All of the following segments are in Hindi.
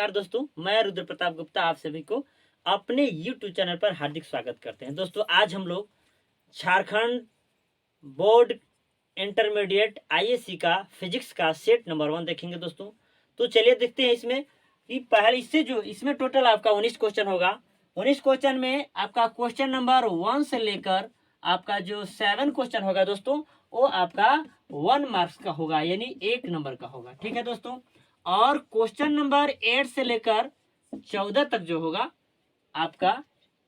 नमस्कार दोस्तों, मैं रुद्र प्रताप गुप्ता आप सभी को अपने YouTube चैनल पर हार्दिक स्वागत करते हैं। दोस्तों आज हम लोग झारखंड बोर्ड इंटरमीडिएट आईएससी का फिजिक्स का सेट नंबर 1 देखेंगे दोस्तों। तो चलिए देखते हैं इसमें कि पहले इसमें टोटल आपका 19 क्वेश्चन होगा। 19 क्वेश्चन में आपका क्वेश्चन नंबर 1 से लेकर आपका जो 7 क्वेश्चन होगा दोस्तों, वो आपका 1 मार्क्स का होगा, यानी 1 नंबर का होगा। ठीक है दोस्तों। और क्वेश्चन नंबर 8 से लेकर 14 तक जो होगा आपका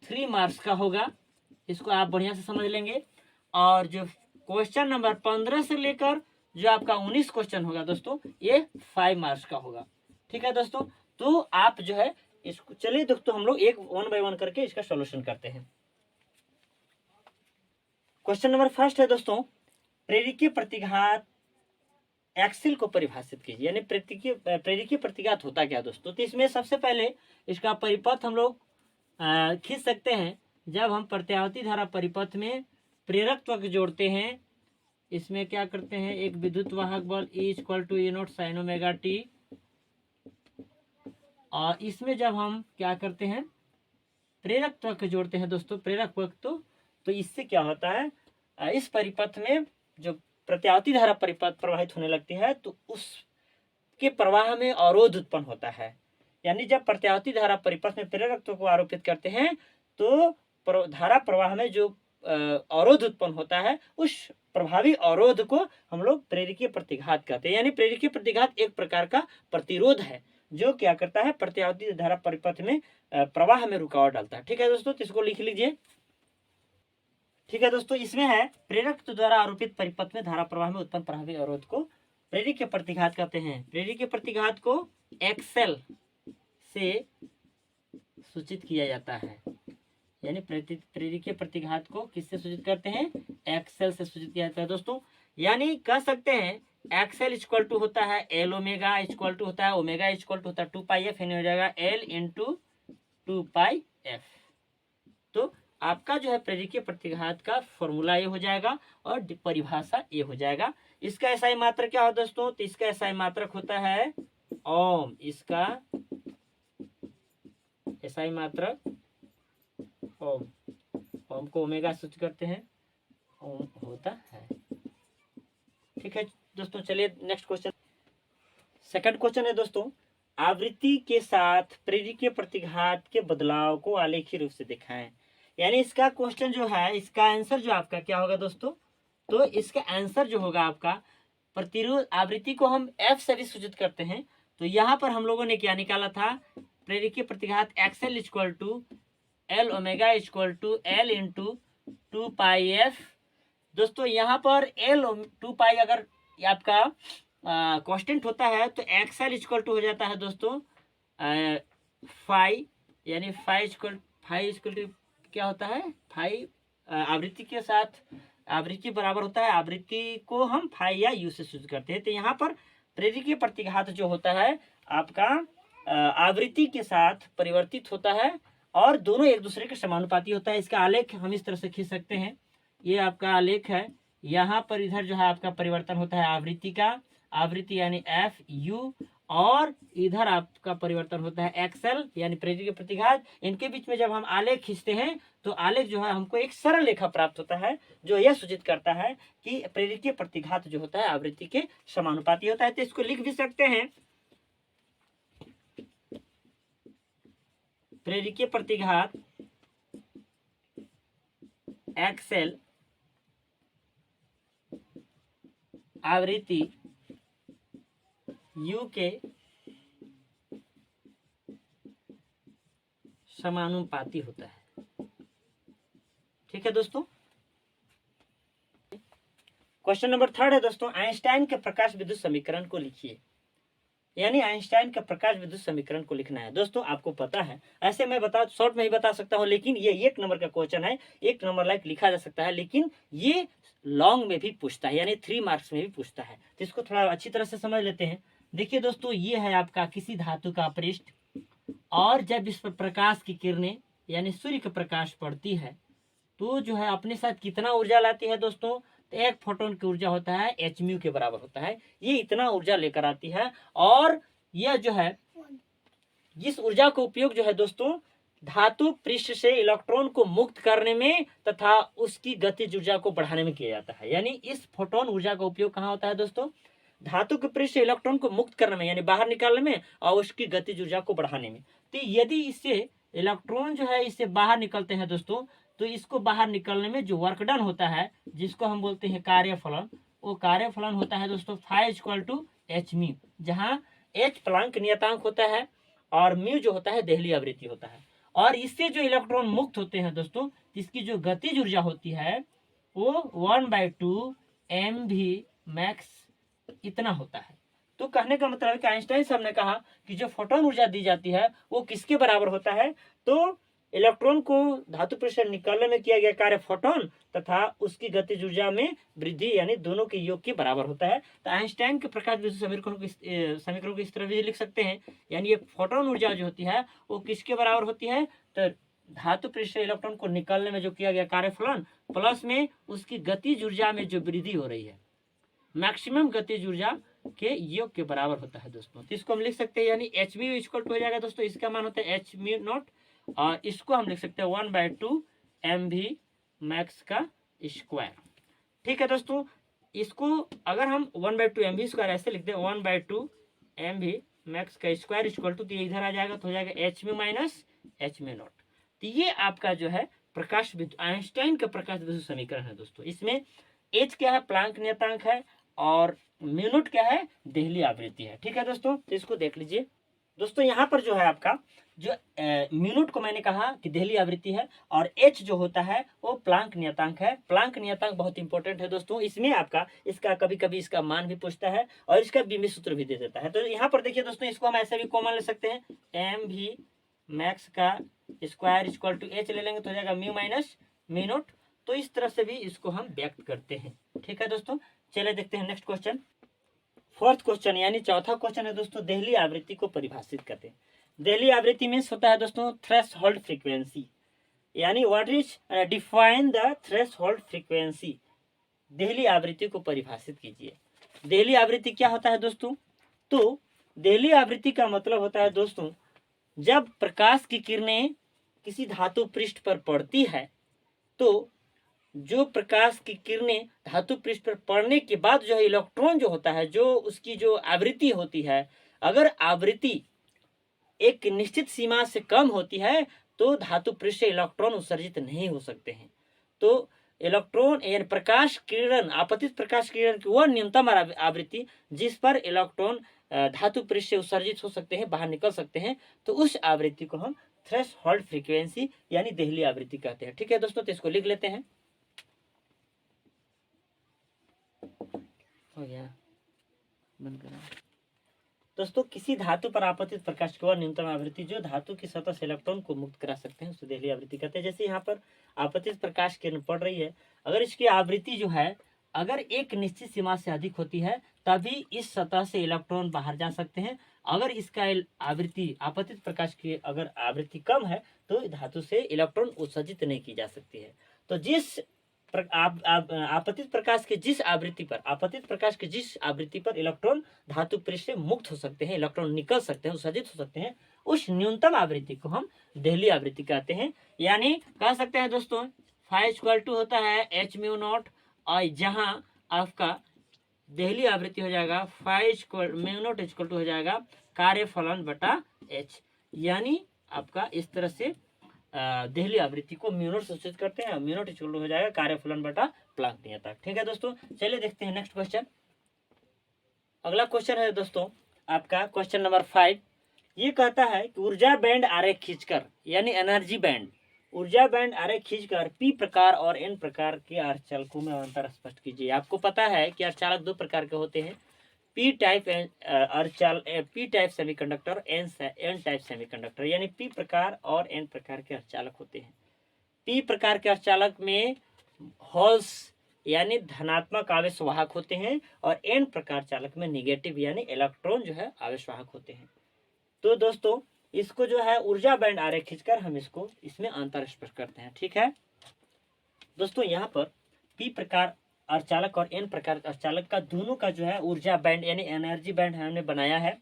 3 मार्क्स का होगा। इसको आप बढ़िया से समझ लेंगे। और जो क्वेश्चन नंबर 15 से लेकर जो आपका 19 क्वेश्चन होगा दोस्तों, ये 5 मार्क्स का होगा। ठीक है दोस्तों। तो आप जो है इसको, चलिए दोस्तों हम लोग एक 1 बाय 1 करके इसका सॉल्यूशन करते हैं। क्वेश्चन नंबर फर्स्ट है दोस्तों, प्रेरिकीय प्रतिघात एक्सेल को परिभाषित कीजिए, यानी प्रेरिकीय प्रतिघात होता क्या दोस्तों। तो इसमें सबसे पहले इसका परिपथ हम लोग खींच सकते हैं। जब हम प्रत्यावर्ती धारा परिपथ में प्रेरक त्वक जोड़ते हैं, इसमें क्या करते हैं, एक विद्युत वाहक बल E = E0 sin omega t, और इसमें जब हम क्या करते हैं, प्रेरक त्वक जोड़ते हैं दोस्तों, प्रेरक त्वक तो इससे क्या होता है, इस परिपथ में जो प्रत्यावर्ती धारा परिपथ प्रवाहित होने लगती है तो उसके प्रवाह में अवरोध उत्पन्न होता है। यानी जब प्रत्यावर्ती धारा परिपथ में प्रेरकत्व को आरोपित करते हैं तो धारा प्रवाह में जो अवरोध उत्पन्न होता है, उस प्रभावी अवरोध को हम लोग प्रेरकीय प्रतिघात कहते हैं। यानी प्रेरकीय प्रतिघात एक प्रकार का प्रतिरोध है जो क्या करता है, प्रत्यावर्ती धारा परिपथ में प्रवाह में रुकावट डालता है। ठीक है दोस्तों, तो इसको लिख लीजिए। ठीक है दोस्तों, इसमें है प्रेरकत्व द्वारा आरोपित परिपथ में धारा प्रवाह में उत्पन्न प्रभावी अवरोध को प्रेरकीय प्रतिघात कहते हैं। प्रेरकीय प्रतिघात को एक्सेल से सूचित किया जाता है। यानी प्रेरकीय प्रतिघात को किससे सूचित करते हैं, एक्सेल से सूचित किया जाता है दोस्तों। यानी कह सकते हैं एक्सेल इक्वल टू होता है एल ओमेगा, इक्वल टू होता है ओमेगा, इक्वल टू होता है 2πf, यानी हो जाएगा एल इंटू 2πf। तो आपका जो है प्रेरकीय प्रतिघात का फॉर्मूला ये हो जाएगा और परिभाषा ये हो जाएगा। इसका एसआई मात्रक क्या होता है दोस्तों, तो इसका एसआई मात्रक होता है ओम। इसका एसआई मात्रक ओम, ओम को ओमेगा सूचित करते हैं, ओम होता है। ठीक है दोस्तों, चलिए नेक्स्ट क्वेश्चन। सेकंड क्वेश्चन है दोस्तों, आवृत्ति के साथ प्रेरकीय प्रतिघात के बदलाव को आलेखीय रूप से दिखाएं। यानी इसका क्वेश्चन जो है, इसका आंसर जो आपका क्या होगा दोस्तों, तो इसका आंसर जो होगा आपका, प्रतिरोध आवृत्ति को हम एफ से भी सूचित करते हैं। तो यहाँ पर हम लोगों ने क्या निकाला था, प्रेरकीय प्रतिघात XL equal to L omega equal to L into 2πf। दोस्तों यहाँ पर एल 2π अगर आपका कांस्टेंट होता है तो एक्सएल इक्वल टू हो जाता है दोस्तों फाई, यानी फाई इक्वल टू क्या होता है, फाई आवृत्ति के साथ आवृत्ति बराबर होता है, आवृत्ति को हम फाई या यू से सूचित करते हैं। तो यहाँ पर प्रेरकीय प्रतिघात जो होता है आपका आवृत्ति के साथ परिवर्तित होता है और दोनों एक दूसरे के समानुपाती होता है। इसका आलेख हम इस तरह से खींच सकते हैं। ये आपका आलेख है, यहाँ पर इधर जो है आपका परिवर्तन होता है आवृत्ति का, आवृत्ति यानी एफ यू, और इधर आपका परिवर्तन होता है एक्सएल यानी प्रेरकीय प्रतिघात। इनके बीच में जब हम आलेख खींचते हैं तो आलेख जो है हमको एक सरल रेखा प्राप्त होता है जो यह सूचित करता है कि प्रेरकीय प्रतिघात जो होता है आवृत्ति के समानुपाती होता है। तो इसको लिख भी सकते हैं, प्रेरकीय प्रतिघात एक्सएल आवृत्ति यू के समानुपाती होता है। ठीक है दोस्तों। क्वेश्चन नंबर 3 है दोस्तों, आइंस्टाइन के प्रकाश विद्युत समीकरण को लिखिए। यानी आइंस्टाइन के प्रकाश विद्युत समीकरण को लिखना है दोस्तों। आपको पता है, ऐसे मैं शॉर्ट में ही बता सकता हूँ, लेकिन ये 1 नंबर का क्वेश्चन है, 1 नंबर लाइक लिखा जा सकता है, लेकिन ये लॉन्ग में भी पूछता है, यानी 3 मार्क्स में भी पूछता है। तो इसको थोड़ा अच्छी तरह से समझ लेते हैं। देखिए दोस्तों, ये है आपका किसी धातु का पृष्ठ, और जब इस पर प्रकाश की किरणें यानी सूर्य का प्रकाश पड़ती है तो जो है अपने साथ कितना ऊर्जा लाती है दोस्तों, तो 1 फोटोन की ऊर्जा होता है hν के बराबर होता है। ये इतना ऊर्जा लेकर आती है, और यह जो है जिस ऊर्जा का उपयोग जो है दोस्तों धातु पृष्ठ से इलेक्ट्रॉन को मुक्त करने में तथा उसकी गतिज ऊर्जा को बढ़ाने में किया जाता है। यानी इस फोटोन ऊर्जा का उपयोग कहाँ होता है दोस्तों? धातु के पृष्ठ से इलेक्ट्रॉन को मुक्त करने में यानी बाहर निकालने में और उसकी गतिज ऊर्जा को बढ़ाने में। तो यदि इससे इलेक्ट्रॉन जो है इससे बाहर निकलते हैं दोस्तों, तो इसको बाहर निकलने में जो वर्क डन होता है जिसको हम बोलते हैं कार्यफलन, वो कार्यफलन होता है दोस्तों φ=h μ, जहाँ h प्लांक नियतांक होता है और म्यू जो होता है देहली आवृत्ति होता है। और इससे जो इलेक्ट्रॉन मुक्त होते हैं दोस्तों, इसकी जो गतिज ऊर्जा होती है वो 1/2 mv max इतना होता है। तो कहने का मतलब है कि आइंस्टाइन साहब ने कहा कि जो फोटोन ऊर्जा दी जाती है वो किसके बराबर होता है? तो इलेक्ट्रॉन को धातु पृष्ठ से निकालने में किया गया कार्य फोटोन तथा उसकी गतिज ऊर्जा में वृद्धि यानी दोनों के योग के बराबर होता है। तो आइंस्टाइन के प्रकाश विद्युत समीकरण को इस तरह भी लिख सकते हैं, यानी ये फोटोन ऊर्जा जो होती है वो किसके बराबर होती है? तो धातु पृष्ठ से इलेक्ट्रॉन को निकालने में जो किया गया कार्यफलन प्लस में उसकी गतिज ऊर्जा में जो वृद्धि हो रही है, मैक्सिमम गतिज ऊर्जा के योग के बराबर होता है दोस्तों। तो इसको हम लिख सकते हैं यानी एच म्यू इक्वल टू हो जाएगा दोस्तों, इसका मान होता है एच म्यू नॉट, और इसको हम लिख सकते हैं 1/2 mv max का स्क्वायर। ठीक है दोस्तों, इसको अगर हम 1/2 mv² ऐसे लिखते हैं 1/2 mv max का स्क्वायर इक्वल टू, तो इधर आ जाएगा तो हो जाएगा H mu minus H mu naught. तो ये आपका जो है प्रकाश विद्युत आइंस्टाइन का प्रकाश विद्युत समीकरण है दोस्तों। इसमें एच क्या है? प्लांक नियतांक है, और म्यू नॉट क्या है? देहली आवृत्ति है। ठीक है दोस्तों, तो इसको देख लीजिए दोस्तों। यहाँ पर जो है आपका जो म्यू नॉट को मैंने कहा कि देहली आवृत्ति है, और एच जो होता है वो प्लांक नियतांक है। प्लांक नियतांक बहुत इंपॉर्टेंट है दोस्तों, इसमें आपका इसका कभी कभी इसका मान भी पूछता है और इसका बीमी सूत्र भी दे देता है। तो यहाँ पर देखिए दोस्तों, इसको हम ऐसे भी कॉमन ले सकते हैं, एम भी मैक्स का स्क्वायर इक्वल टू एच ले लेंगे तो हो जाएगा म्यू माइनस म्यू नॉट। तो इस तरह से भी इसको हम व्यक्त करते हैं। ठीक है दोस्तों, चलिए देखते हैं नेक्स्ट क्वेश्चन। फोर्थ क्वेश्चन यानी चौथा क्वेश्चन है दोस्तों, देहली आवृत्ति को परिभाषित करते हैं। देहली आवृत्ति मीन्स होता है दोस्तों थ्रेशोल्ड फ्रीक्वेंसी, यानी what is define the threshold frequency. Delhi आवृत्ति को परिभाषित कीजिए। देहली आवृत्ति क्या होता है दोस्तों? तो देहली आवृत्ति का मतलब होता है दोस्तों, जब प्रकाश की किरणें किसी धातु पृष्ठ पर पड़ती है, तो जो प्रकाश की किरणें धातु पृष्ठ पर पड़ने के बाद जो है इलेक्ट्रॉन जो होता है, जो उसकी जो आवृत्ति होती है, अगर आवृत्ति एक निश्चित सीमा से कम होती है तो धातु पृष्ठ से इलेक्ट्रॉन उत्सर्जित नहीं हो सकते हैं। तो इलेक्ट्रॉन यानी प्रकाश किरण, आपतित प्रकाश किरण की वह न्यूनतम आवृत्ति जिस पर इलेक्ट्रॉन धातु पृष्ठ से उत्सर्जित हो सकते हैं, बाहर निकल सकते हैं, तो उस आवृत्ति को हम थ्रेशोल्ड फ्रीक्वेंसी यानी देहली आवृत्ति कहते हैं। ठीक है दोस्तों, तो इसको लिख लेते हैं। हो गया, बंद करा दोस्तों। किसी धातु पर आपतित प्रकाश की वह न्यूनतम आवृत्ति जो धातु की सतह से इलेक्ट्रॉन को मुक्त करा सकते हैं उसे देहली आवृत्ति कहते हैं। जैसे यहाँ पर आपतित प्रकाश किरण पड़ रही है, अगर इसकी आवृत्ति जो है अगर एक निश्चित सीमा से अधिक होती है तभी इस सतह से इलेक्ट्रॉन बाहर जा सकते हैं। अगर इसका आवृत्ति आपतित प्रकाश की अगर आवृत्ति कम है तो धातु से इलेक्ट्रॉन उत्सर्जित नहीं की जा सकती है। तो जिस आपतित प्रकाश के जिस आवृत्ति पर इलेक्ट्रॉन धातु पृष्ठ से मुक्त हो सकते हैं, इलेक्ट्रॉन निकल सकते हैं, उत्सर्जित हो सकते हैं, उस न्यूनतम आवृत्ति को हम देहली आवृत्ति कहते हैं। यानी कह सकते हैं दोस्तों φ होता है एच म्यू नॉट, और जहां आपका देहली आवृत्ति हो जाएगा φ म्यू नॉट इक्वल टू हो जाएगा कार्यफलन बटा एच। यानी आपका इस तरह से देहली आवृत्ति को म्यू नॉट सूचित करते हैं, म्यू नॉट इक्वल टू हो जाएगा कार्यफलन बटा प्लांक नियतांक। ठीक है दोस्तों, चलिए देखते हैं नेक्स्ट क्वेश्चन। अगला क्वेश्चन है दोस्तों आपका क्वेश्चन नंबर 5। ये कहता है कि ऊर्जा बैंड आरेख खींचकर यानी एनर्जी बैंड, ऊर्जा बैंड आरेख खींचकर पी प्रकार और एन प्रकार के अर्धचालकों में अंतर स्पष्ट कीजिए। आपको पता है कि अर्धचालक दो प्रकार के होते हैं, P type semiconductor, N type semiconductor, यानी पी प्रकार और एन प्रकार के अर्धचालक होते हैं। पी प्रकार के अर्धचालक में होल्स यानी धनात्मक आवेश वाहक होते हैं, और एन प्रकार चालक में निगेटिव यानी इलेक्ट्रॉन जो है आवेश वाहक होते हैं। तो दोस्तों इसको जो है ऊर्जा बैंड आरेख खींचकर हम इसको इसमें अंतर स्पष्ट करते हैं। ठीक है दोस्तों, यहाँ पर पी प्रकार अर्धचालक और एन प्रकार अर्धचालक का दोनों का जो है ऊर्जा बैंड यानी एनर्जी बैंड हमने बनाया है।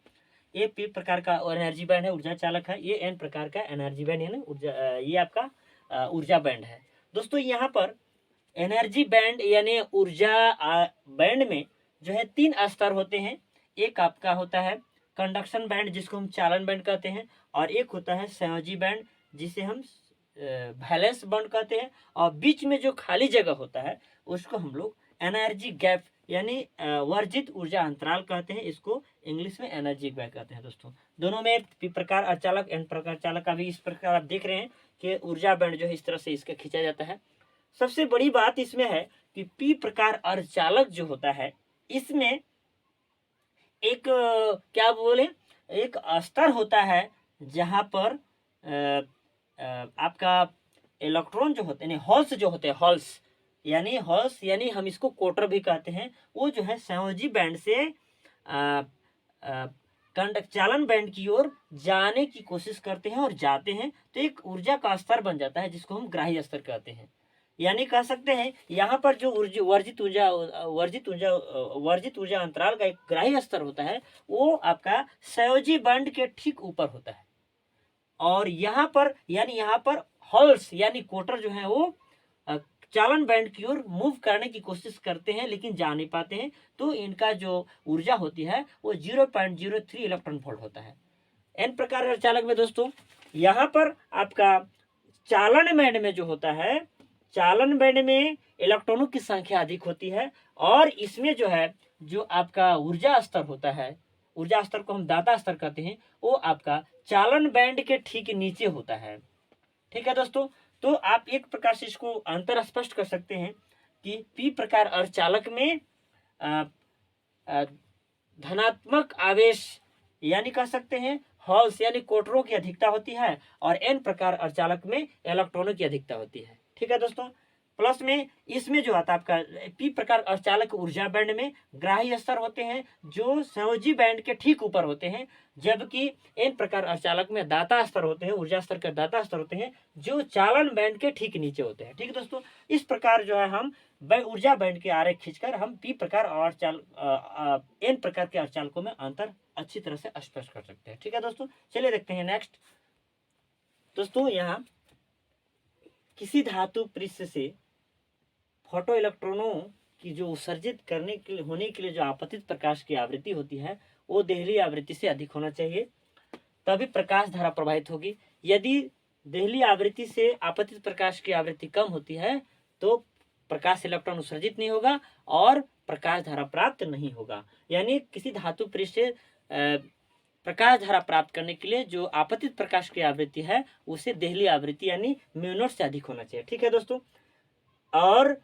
ये पी प्रकार का एनर्जी बैंड है, ऊर्जा चालक है। ये एन प्रकार का एनर्जी बैंड यानी ऊर्जा, ये आपका ऊर्जा बैंड है। दोस्तों यहाँ पर एनर्जी बैंड यानी ऊर्जा बैंड में जो है 3 स्तर होते हैं। एक आपका होता है कंडक्शन बैंड जिसको हम चालन बैंड कहते हैं, और एक होता है संयोजी बैंड जिसे हम वैलेंस बैंड कहते हैं, और बीच में जो खाली जगह होता है उसको हम लोग एनर्जी गैप यानी वर्जित ऊर्जा अंतराल कहते हैं। इसको इंग्लिश में एनर्जी गैप कहते हैं। दोस्तों दोनों में पी प्रकार अर्धचालक एन प्रकार चालक का भी इस प्रकार आप देख रहे हैं कि ऊर्जा बैंड जो है इस तरह से इसका खींचा जाता है। सबसे बड़ी बात इसमें है कि पी प्रकार अर्धचालक जो होता है इसमें एक क्या बोले, एक स्तर होता है जहां पर आपका इलेक्ट्रॉन जो होते हैं हॉल्स जो होते हैं, हॉल्स यानी हम इसको कोटर भी कहते हैं, वो जो है संयोजी बैंड से चालन बैंड की ओर जाने की कोशिश करते हैं और जाते हैं, तो एक ऊर्जा का स्तर बन जाता है जिसको हम ग्राही स्तर कहते हैं। यानी कह सकते हैं यहाँ पर जो वर्जित ऊर्जा अंतराल का एक ग्राही स्तर होता है वो आपका संयोजी बैंड के ठीक ऊपर होता है, और यहाँ पर हॉल्स यानी कोटर जो है वो चालन बैंड की ओर मूव करने की कोशिश करते हैं लेकिन जा नहीं पाते हैं, तो इनका जो ऊर्जा होती है वो 0.03 इलेक्ट्रॉन वोल्ट होता है। एन प्रकार अर्धचालक में दोस्तों यहाँ पर आपका चालन बैंड में जो होता है, चालन बैंड में इलेक्ट्रॉनों की संख्या अधिक होती है, और इसमें जो है जो आपका ऊर्जा स्तर होता है, ऊर्जा स्तर को हम दाता स्तर कहते हैं, वो आपका चालन बैंड के ठीक नीचे होता है। ठीक है दोस्तों, तो आप एक प्रकार से इसको अंतर स्पष्ट कर सकते हैं कि पी प्रकार अर्धचालक में धनात्मक आवेश यानी कह सकते हैं हॉल्स यानी कोटरों की अधिकता होती है, और एन प्रकार अर्धचालक में इलेक्ट्रॉनों की अधिकता होती है। ठीक है दोस्तों, प्लस में इसमें जो आता है आपका पी प्रकार अर्धचालक ऊर्जा बैंड में ग्राही स्तर होते हैं जो संयोजी बैंड के ठीक ऊपर होते हैं, जबकि एन प्रकार अर्धचालक में दाता स्तर होते हैं, ऊर्जा स्तर के दाता स्तर होते हैं जो चालन बैंड के ठीक नीचे होते हैं। ठीक है दोस्तों, इस प्रकार जो है हम ऊर्जा बैंड के आरेख खींचकर हम पी प्रकार और एन प्रकार के अर्धचालकों में अंतर अच्छी तरह से स्पष्ट कर सकते हैं। ठीक है दोस्तों, चलिए देखते हैं नेक्स्ट। दोस्तों यहाँ किसी धातु पृष्ठ से फोटो इलेक्ट्रॉनों की जो उत्सर्जित करने के लिए होने के लिए जो आपतित प्रकाश की आवृत्ति होती है वो देहली आवृत्ति से अधिक होना चाहिए, तभी प्रकाश धारा प्रवाहित होगी। यदि देहली आवृत्ति से आपतित प्रकाश की आवृत्ति कम होती है तो प्रकाश इलेक्ट्रॉन उत्सर्जित नहीं होगा और प्रकाश धारा प्राप्त नहीं होगा। यानी किसी धातु पृष्ठ से प्रकाश धारा प्राप्त करने के लिए जो आपतित प्रकाश की आवृत्ति है उसे देहली आवृत्ति यानी म्यू नॉट से अधिक होना चाहिए। ठीक है दोस्तों, और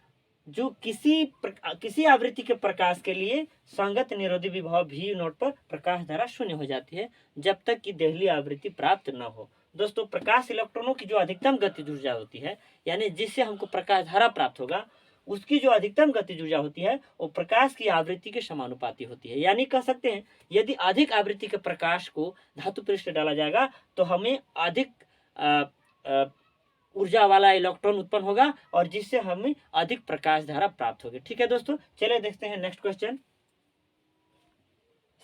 जो किसी आवृत्ति के प्रकाश के लिए संगत निरोधी विभव भी नोट पर प्रकाश धारा शून्य हो जाती है जब तक कि देहली आवृत्ति प्राप्त न हो। दोस्तों प्रकाश इलेक्ट्रॉनों की जो अधिकतम गतिज ऊर्जा होती है यानी जिससे हमको प्रकाश धारा प्राप्त होगा उसकी जो अधिकतम गतिज ऊर्जा होती है वो प्रकाश की आवृत्ति के समानुपाती होती है। यानी कह सकते हैं यदि अधिक आवृत्ति के प्रकाश को धातु पृष्ठ डाला जाएगा तो हमें अधिक ऊर्जा वाला इलेक्ट्रॉन उत्पन्न होगा और जिससे हमें अधिक प्रकाश धारा प्राप्त होगी। ठीक है दोस्तों, चलिए देखते हैं नेक्स्ट क्वेश्चन।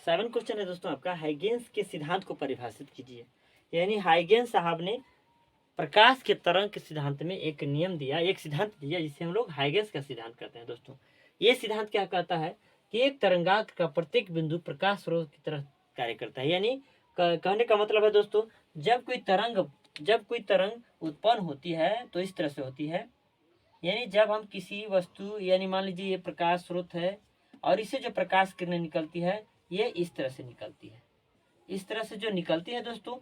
7 क्वेश्चन है दोस्तों आपका, हाइगेंस के सिद्धांत को परिभाषित कीजिए। यानी हाइगेंस साहब ने प्रकाश के तरंग के सिद्धांत में एक नियम दिया, एक सिद्धांत दिया जिसे हम लोग हाइगेंस का सिद्धांत कहते हैं। दोस्तों ये सिद्धांत क्या कहता है कि एक तरंगाग्र का प्रत्येक बिंदु प्रकाश स्रोत की तरह कार्य करता है। यानी कहने का मतलब है दोस्तों जब कोई तरंग उत्पन्न होती है तो इस तरह से होती है। यानी जब हम किसी वस्तु यानी मान लीजिए ये प्रकाश स्रोत है और इससे जो प्रकाश किरणें निकलती है ये इस तरह से निकलती है, इस तरह से जो निकलती है दोस्तों,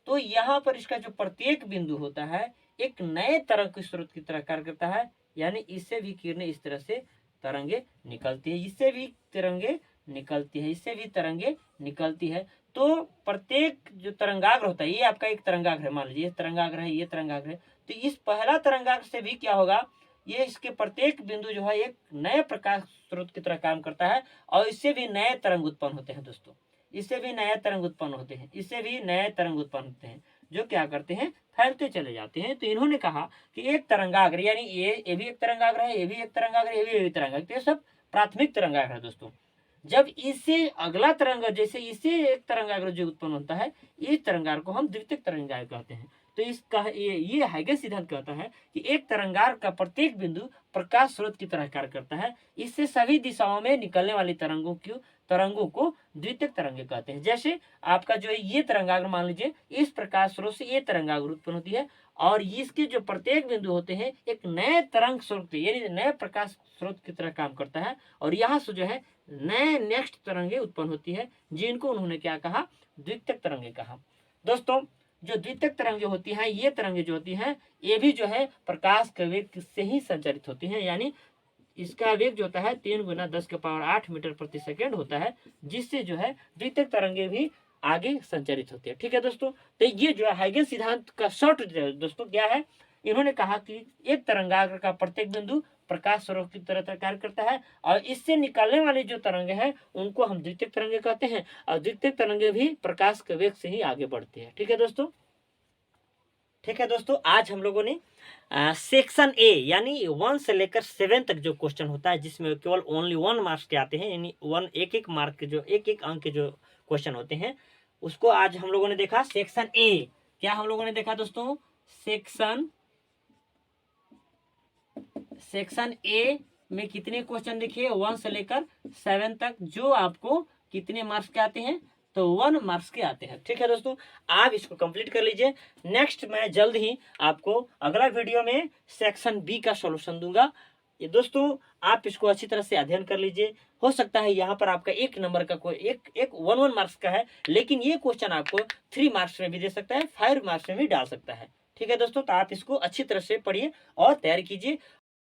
तो यहाँ पर इसका जो प्रत्येक बिंदु होता है एक नए तरंग के स्रोत की तरह कार्य करता है। यानी इससे भी किरणें इस तरह से तरंगे निकलती है, इससे भी तरंगे निकलती है, इससे भी तरंगे निकलती है। तो प्रत्येक जो तरंगाग्र होता है ये आपका एक तरंगाग्र है, मान लीजिए ये तरंगाग्र है, ये तरंगाग्र है, तो इस पहला तरंगाग्र से भी क्या होगा, ये इसके प्रत्येक बिंदु जो है एक नए प्रकाश स्रोत की तरह काम करता है और इससे भी नए तरंग उत्पन्न होते हैं। दोस्तों इससे भी नए तरंग उत्पन्न होते हैं, इससे भी नए तरंग उत्पन्न होते हैं जो क्या करते हैं फैलते चले जाते हैं। तो इन्होंने कहा कि एक तरंगाग्र यानी ये भी एक तरंगाग्र है, ये भी एक तरंगाग्र है, ये भी तरंगाग्र, तो ये सब प्राथमिक तरंगाग्र है दोस्तों। जब इससे अगला तरंग, जैसे इससे एक तरंगाग्र जो उत्पन्न होता है, इस तरंगार को हम द्वितीयक तरंगाग्र कहते हैं। तो इसका ये हाइगेंस सिद्धांत कहता है कि एक तरंगार का प्रत्येक बिंदु प्रकाश स्रोत की तरह कार्य करता है। इससे सभी दिशाओं में निकलने वाली तरंगों को द्वितीयक तरंगे कहते हैं। जैसे आपका जो है ये तरंगाग्र मान लीजिए, इस प्रकाश स्रोत से ये तरंगाग्र उत्पन्न होती है और इसके जो प्रत्येक बिंदु होते हैं एक नए तरंग स्रोत यानी नए प्रकाश स्रोत की तरह काम करता है और यहाँ से जो है नए नेक्स्ट तरंगे उत्पन्न होती है, जिनको उन्होंने क्या कहा, द्वितीयक तरंगे कहा। दोस्तों जो द्वितीयक तरंगे होती हैं, ये तरंगे जो होती हैं ये भी जो है प्रकाश के वेग से ही संचारित होती हैं, यानी इसका वेग जो होता है 3 × 10⁸ मीटर प्रति सेकेंड होता है, जिससे जो है द्वितीयक तरंगे भी आगे संचारित होती है। ठीक है दोस्तों, तो ये जो है हाइगेंस सिद्धांत का शॉर्ट दोस्तों क्या है, इन्होंने कहा कि एक तरंगाग्र का प्रत्येक बिंदु प्रकाश स्रोत की तरह कार्य करता है और इससे निकलने वाली जो तरंगे हैं उनको हम द्वितीयक तरंगे कहते हैं और द्वितीयक तरंगे भी प्रकाश के वेग से ही आगे बढ़ती है। ठीक है दोस्तों, ठीक है दोस्तों, आज हम लोगों ने सेक्शन ए यानी 1 से लेकर 7 तक जो क्वेश्चन होता है, जिसमें केवल ओनली 1 मार्क्स के आते हैं, यानी एक मार्क के जो एक अंक के जो क्वेश्चन होते हैं, उसको आज हम लोगों ने देखा। सेक्शन ए क्या हम लोगों ने देखा दोस्तों, सेक्शन ए में कितने क्वेश्चन देखिए 1 से लेकर 7 तक, जो आपको कितने मार्क्स के आते हैं, तो 1 मार्क्स के आते हैं। ठीक है दोस्तों, आप इसको कंप्लीट कर लीजिए। नेक्स्ट मैं जल्द ही आपको अगला वीडियो में सेक्शन बी का सॉल्यूशन दूंगा। ये दोस्तों आप इसको अच्छी तरह से अध्ययन कर लीजिए। हो सकता है यहाँ पर आपका 1 नंबर का कोई एक 1 मार्क्स का है, लेकिन ये क्वेश्चन आपको 3 मार्क्स में भी दे सकता है, 5 मार्क्स में भी डाल सकता है। ठीक है दोस्तों, तो आप इसको अच्छी तरह से पढ़िए और तैयारी कीजिए